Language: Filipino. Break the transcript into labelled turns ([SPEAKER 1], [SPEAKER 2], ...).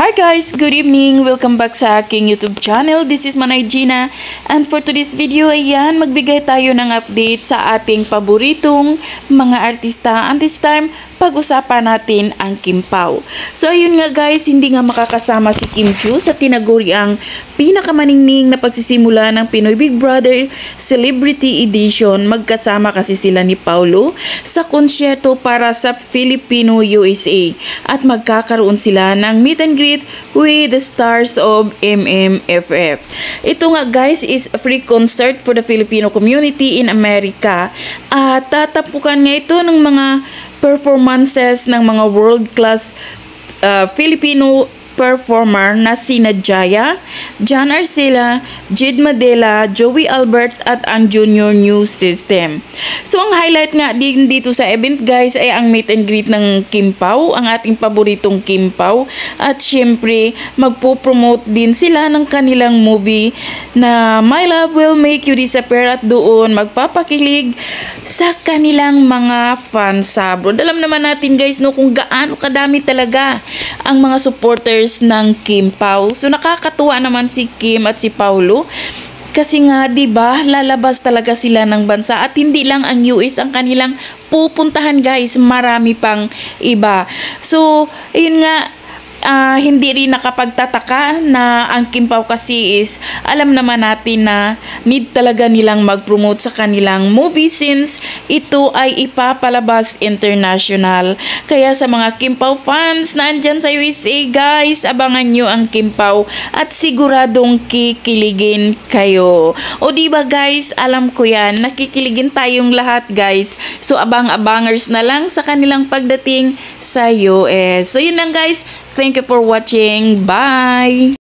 [SPEAKER 1] Hi guys! Good evening! Welcome back sa aking YouTube channel. This is Manay Gina. And for today's video, ayan, magbigay tayo ng update sa ating paboritong mga artista. And this time, pag-usapan natin ang Kim Pao. So ayun nga guys, hindi nga makakasama si Kim Chiu sa tinaguriang pinakamaningning na pagsisimula ng Pinoy Big Brother Celebrity Edition. Magkasama kasi sila ni Paulo sa konsyerto para sa Filipino USA. At magkakaroon sila ng meet and greet with the stars of MMFF. Ito nga guys is a free concert for the Filipino community in America. At tatapukan nga ito ng mga performances ng mga world-class Filipino performer na sina Jaya, John Arcela, Jade Madela, Joey Albert at ang Junior New System. So ang highlight nga din dito sa event guys ay ang meet and greet ng Kim Pao, ang ating paboritong Kim Pao. At syempre magpo-promote din sila ng kanilang movie na My Love Will Make You Disappear, at doon magpapakilig sa kanilang mga fans sa abroad. Alam naman natin guys no kung gaano kadami talaga ang mga supporters ng Kim Pao. So nakakatuwa naman si Kim at si Paulo kasi nga 'di ba lalabas talaga sila ng bansa, at hindi lang ang US ang kanilang pupuntahan guys, marami pang iba. So ayun nga, hindi rin nakapagtataka na ang Kim Pao kasi is alam naman natin na need talaga nilang mag-promote sa kanilang movie since ito ay ipapalabas international. Kaya sa mga Kim Pao fans na andyan sa USA guys, abangan nyo ang Kim Pao at siguradong kikiligin kayo. O diba guys, alam ko yan, nakikiligin tayong lahat guys. So abang-abangers na lang sa kanilang pagdating sa US. So yun lang guys. Thank you for watching. Bye!